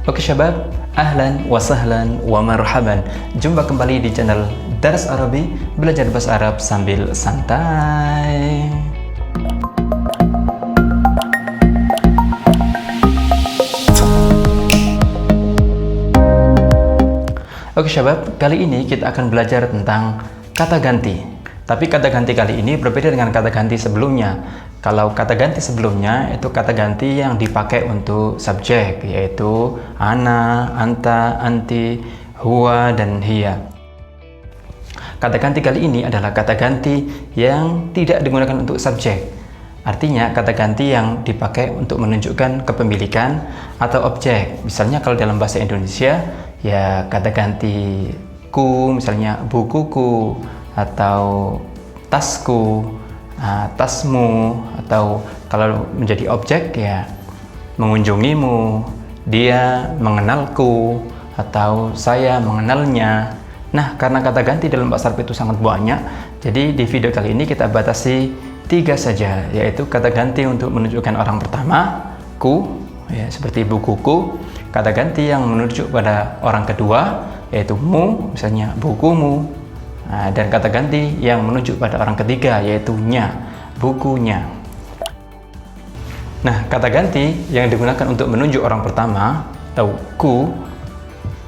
Oke syabab, ahlan wa sahlan wa marhaban. Jumpa kembali di channel Dars Arabi, belajar bahasa Arab sambil santai. Oke syabab, kali ini kita akan belajar tentang kata ganti. Tapi kata ganti kali ini berbeda dengan kata ganti sebelumnya. Kalau kata ganti sebelumnya itu kata ganti yang dipakai untuk subjek, yaitu ana, anta, anti, huwa, dan hiya. Kata ganti kali ini adalah kata ganti yang tidak digunakan untuk subjek. Artinya kata ganti yang dipakai untuk menunjukkan kepemilikan atau objek. Misalnya kalau dalam bahasa Indonesia, ya kata ganti ku, misalnya bukuku, atau tasku, tasmu, atau kalau menjadi objek ya mengunjungimu, dia mengenalku, atau saya mengenalnya. Nah, karena kata ganti dalam bahasa Arab itu sangat banyak, jadi di video kali ini kita batasi 3 saja, yaitu kata ganti untuk menunjukkan orang pertama, ku, ya, seperti bukuku. Kata ganti yang menunjuk pada orang kedua, yaitu mu, misalnya bukumu. Dan kata ganti yang menunjuk pada orang ketiga, yaitu nya, bukunya. Nah, kata ganti yang digunakan untuk menunjuk orang pertama atau ku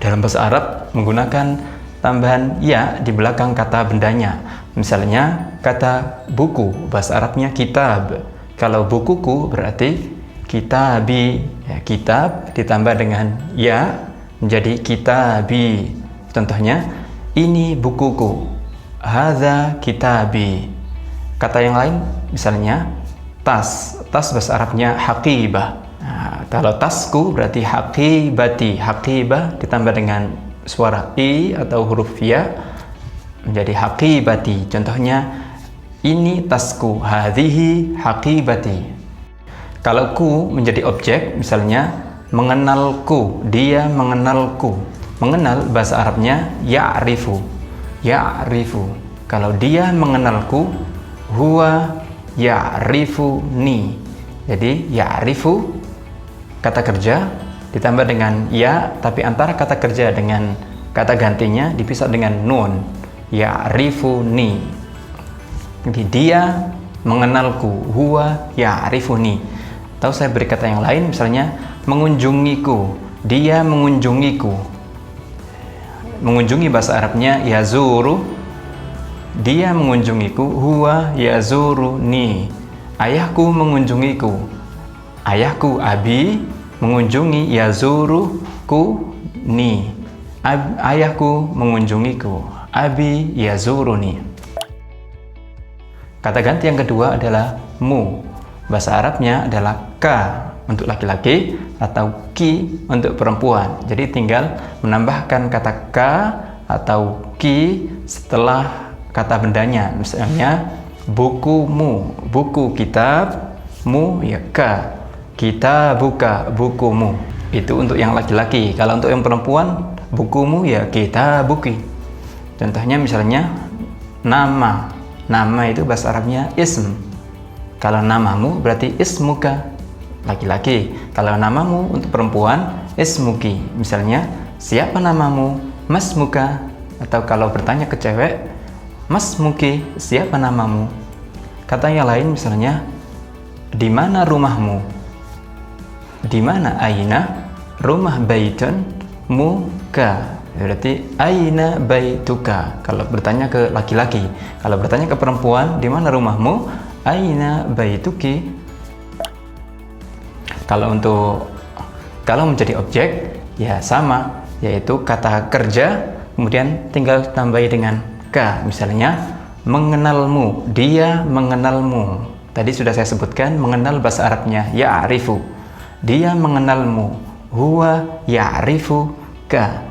dalam bahasa Arab menggunakan tambahan ya di belakang kata bendanya. Misalnya kata buku, bahasa Arabnya kitab. Kalau bukuku berarti kitabi, ya, kitab ditambah dengan ya menjadi kitabi. Contohnya, ini bukuku, hadza kitabi. Kata yang lain misalnya tas, tas bahasa Arabnya haqibah. Nah, kalau tasku berarti haqibati, haqibah ditambah dengan suara i atau huruf ya menjadi haqibati. Contohnya, ini tasku, hadhihi haqibati. Kalau ku menjadi objek, misalnya mengenalku, dia mengenalku. Mengenal bahasa Arabnya ya'rifu, ya'rifu. Kalau dia mengenalku, huwa ya'rifuni. Jadi ya'rifu kata kerja ditambah dengan ya, tapi antara kata kerja dengan kata gantinya dipisah dengan nun, ya'rifuni. Jadi dia mengenalku, huwa ya'rifuni. Atau saya beri kata yang lain, misalnya mengunjungiku, dia mengunjungiku. Mengunjungi bahasa Arabnya yazuru, dia mengunjungiku, huwa yazuruni. Ayahku mengunjungiku, ayahku abi mengunjungi, yazuruku ni. Ayahku mengunjungiku, abi yazuruni. Kata ganti yang kedua adalah mu. Bahasa Arabnya adalah ka untuk laki-laki atau ki untuk perempuan. Jadi tinggal menambahkan kata ka atau ki setelah kata bendanya. Misalnya bukumu, buku kitab, mu ya ka, kitabuka, bukumu. Itu untuk yang laki-laki. Kalau untuk yang perempuan, bukumu ya kitabuki. Contohnya misalnya nama. Nama itu bahasa Arabnya ism. Kalau namamu berarti ismuka, laki-laki. Kalau namamu untuk perempuan, ismuki. Misalnya, siapa namamu? Masmuka. Atau kalau bertanya ke cewek, masmuki, siapa namamu? Kata yang lain misalnya, di mana rumahmu? Di mana aina? Rumah baitun muka. Berarti aina baituka. Kalau bertanya ke laki-laki. Kalau bertanya ke perempuan, di mana rumahmu? Aina baituki. Kalau menjadi objek ya sama, yaitu kata kerja kemudian tinggal tambahi dengan ka. Misalnya mengenalmu, dia mengenalmu. Tadi sudah saya sebutkan mengenal bahasa Arabnya ya'rifu. Dia mengenalmu, huwa ya'rifu ka.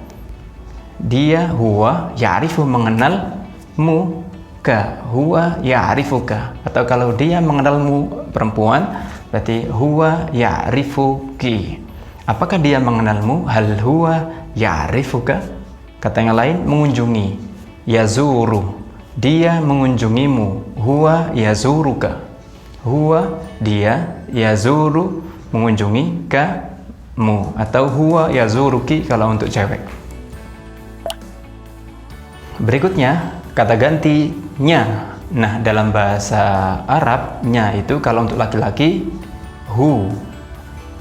Dia huwa ya'rifu mengenalmu, ka huwa ya'rifuka. Atau kalau dia mengenalmu perempuan berarti huwa ya'rifuki. Apakah dia mengenalmu? Hal huwa ya'rifuka. Kata yang lain mengunjungi, yazuru, dia mengunjungimu, huwa yazuruka. Huwa dia, yazuru mengunjungi, ka mu, atau huwa yazuruki kalau untuk cewek. Berikutnya kata ganti nya. Nah, dalam bahasa Arab nya itu kalau untuk laki-laki hu,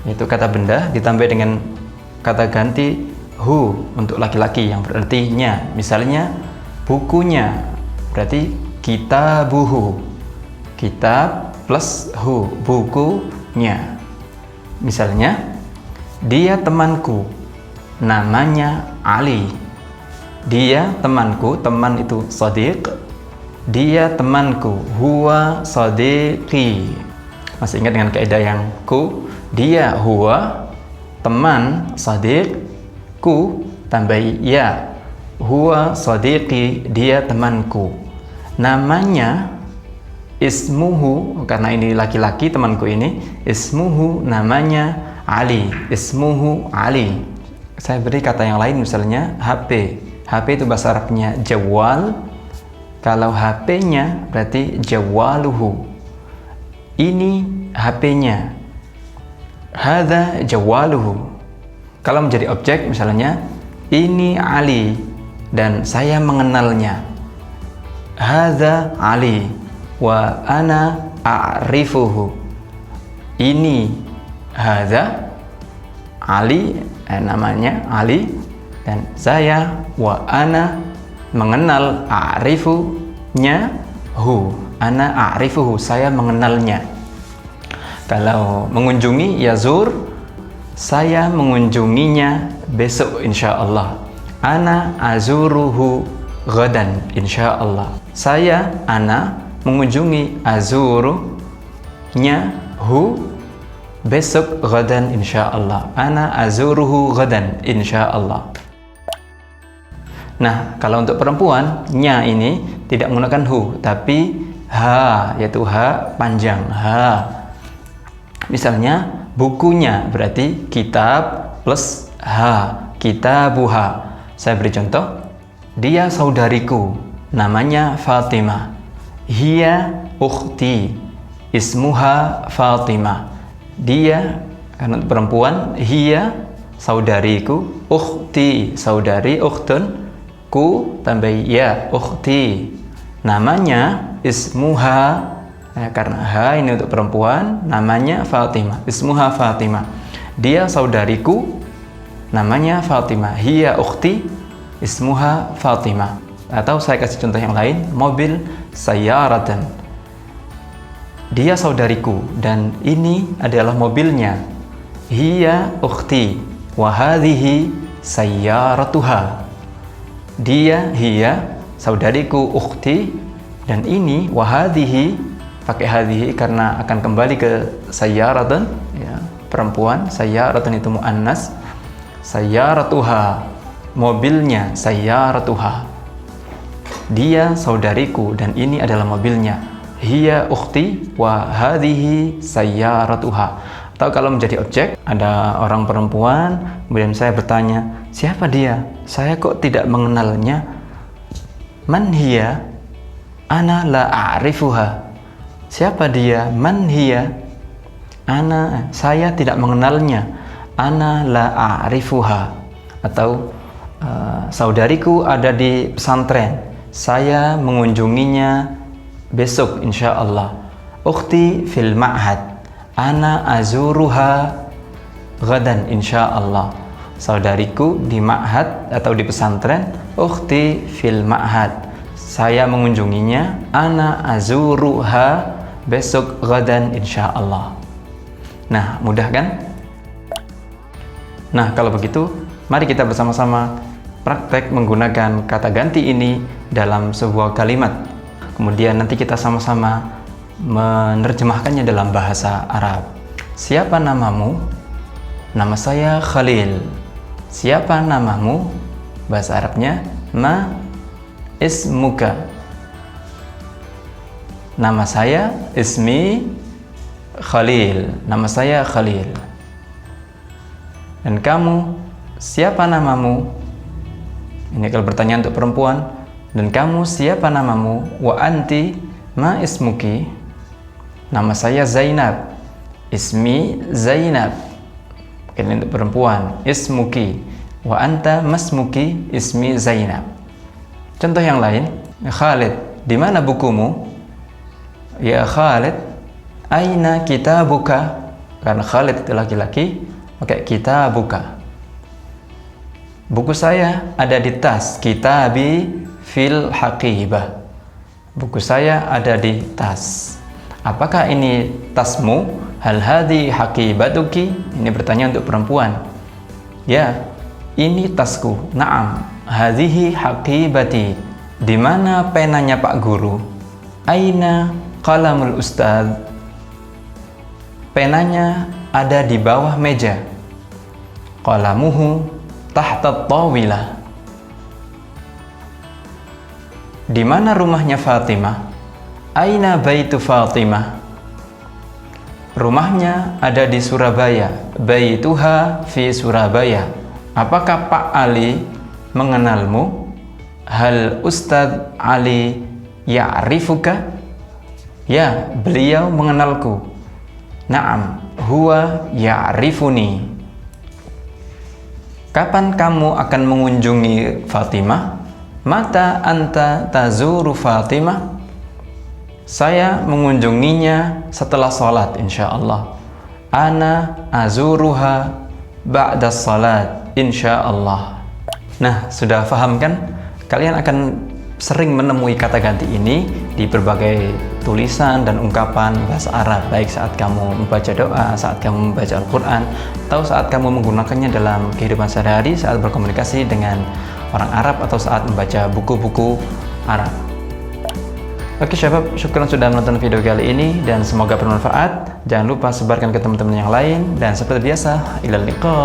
itu kata benda ditambah dengan kata ganti hu untuk laki-laki yang berarti nya. Misalnya bukunya berarti kitabuhu, kitab plus hu, bukunya. Misalnya dia temanku, namanya Ali. Dia temanku, teman itu shadiq. Dia temanku, huwa shadiqi. Masih ingat dengan kaidah yang ku? Dia huwa teman, shadiq, ku tambah ya, huwa shadiqi, dia temanku. Namanya ismuhu, karena ini laki-laki temanku ini, ismuhu namanya Ali, ismuhu Ali. Saya beri kata yang lain, misalnya HP. HP itu bahasa Arabnya jawal. Kalau HP-nya berarti jawaluhu. Ini HP-nya. Hadza jawaluhu. Kalau menjadi objek, misalnya ini Ali dan saya mengenalnya. Hadza Ali wa ana a'rifuhu. Ini hadza Ali, namanya Ali, dan saya wa ana mengenal, a'rifunya hu, ana a'rifuhu, saya mengenalnya. Kalau mengunjungi yazur, saya mengunjunginya besok insyaallah. Ana azuruhu ghadan insyaallah. Saya ana mengunjungi azurunya hu besok ghadan insyaallah. Ana azuruhu ghadan insyaallah. Nah, kalau untuk perempuan, nya ini tidak menggunakan hu, tapi ha, yaitu ha panjang, ha. Misalnya, bukunya berarti kitab plus ha, kitabuha. Saya beri contoh, dia saudariku, namanya Fatimah. Hiya ukhti, ismuha Fatimah. Dia, karena perempuan, hiya saudariku, ukhti, saudari, ukhtun, ku tambah ya, ukhti, namanya ismuha, karena ha ini untuk perempuan, namanya Fatimah, ismuha Fatimah. Dia saudariku, namanya Fatimah. Hiya ukhti, ismuha Fatimah. Atau saya kasih contoh yang lain, mobil sayyaratan. Dia saudariku dan ini adalah mobilnya. Hiya ukhti wa hadhihi sayyaratuha. Dia, hiya, saudariku, ukhti, dan ini wahadihi, pakai hadihi karena akan kembali ke sayyaratun, ya, perempuan. Sayyaratun itu muannas. Sayyaratuha, mobilnya, sayyaratuha. Dia saudariku dan ini adalah mobilnya. Hiya ukhti wa hadihi sayyaratuha. Atau kalau menjadi objek, ada orang perempuan, kemudian saya bertanya, siapa dia? Saya kok tidak mengenalnya? Man hiya? Ana la a'rifuha. Siapa dia? Man hiya? Saya tidak mengenalnya. Ana la a'rifuha. Atau saudariku ada di pesantren. Saya mengunjunginya besok insyaallah. Ukhti fil ma'had. Ana azuruha ghadan insyaallah. Saudariku di ma'had atau di pesantren. Ukhti fil ma'had. Saya mengunjunginya. Ana azuruha besok ghadan insyaallah. Nah, mudah kan? Nah, kalau begitu, mari kita bersama-sama praktek menggunakan kata ganti ini dalam sebuah kalimat. Kemudian nanti kita sama-sama menerjemahkannya dalam bahasa Arab. Siapa namamu? Nama saya Khalil. Siapa namamu? Bahasa Arabnya ma ismuka. Nama saya ismi Khalil. Nama saya Khalil. Dan kamu, siapa namamu? Ini kalau bertanya untuk perempuan. Dan kamu, siapa namamu? Wa anti ma ismuki? Nama saya Zainab. Ismi Zainab. Ini untuk perempuan. Ismuki. Wa anta masmuki. Ismi Zainab. Contoh yang lain. Khalid, di mana bukumu? Ya Khalid, aina kitabuka? Karena Khalid itu laki-laki, pakai kitabuka. Buku saya ada di tas. Kitabi fil haqibah. Buku saya ada di tas. Apakah ini tasmu? Hal hadhi haqibatuki? Ini bertanya untuk perempuan. Ya, ini tasku. Naam, hadhihi haqibati. Di mana penanya Pak Guru? Aina qalamul ustadz? Penanya ada di bawah meja. Qalamuhu tahta tawilah. Di mana rumahnya Fatimah? Aina baitu Fatimah? Rumahnya ada di Surabaya. Baituha fi Surabaya. Apakah Pak Ali mengenalmu? Hal Ustadz Ali ya'rifuka? Ya, beliau mengenalku. Naam, huwa ya'rifuni. Kapan kamu akan mengunjungi Fatimah? Mata anta tazuru Fatimah? Saya mengunjunginya setelah salat insyaallah. Ana azuruha ba'da salat insyaallah. Nah, sudah paham kan? Kalian akan sering menemui kata ganti ini di berbagai tulisan dan ungkapan bahasa Arab, baik saat kamu membaca doa, saat kamu membaca Al-Quran, atau saat kamu menggunakannya dalam kehidupan sehari-hari saat berkomunikasi dengan orang Arab atau saat membaca buku-buku Arab. Oke syabab, syukuran sudah menonton video kali ini dan semoga bermanfaat. Jangan lupa sebarkan ke teman-teman yang lain dan seperti biasa, ilal liqa.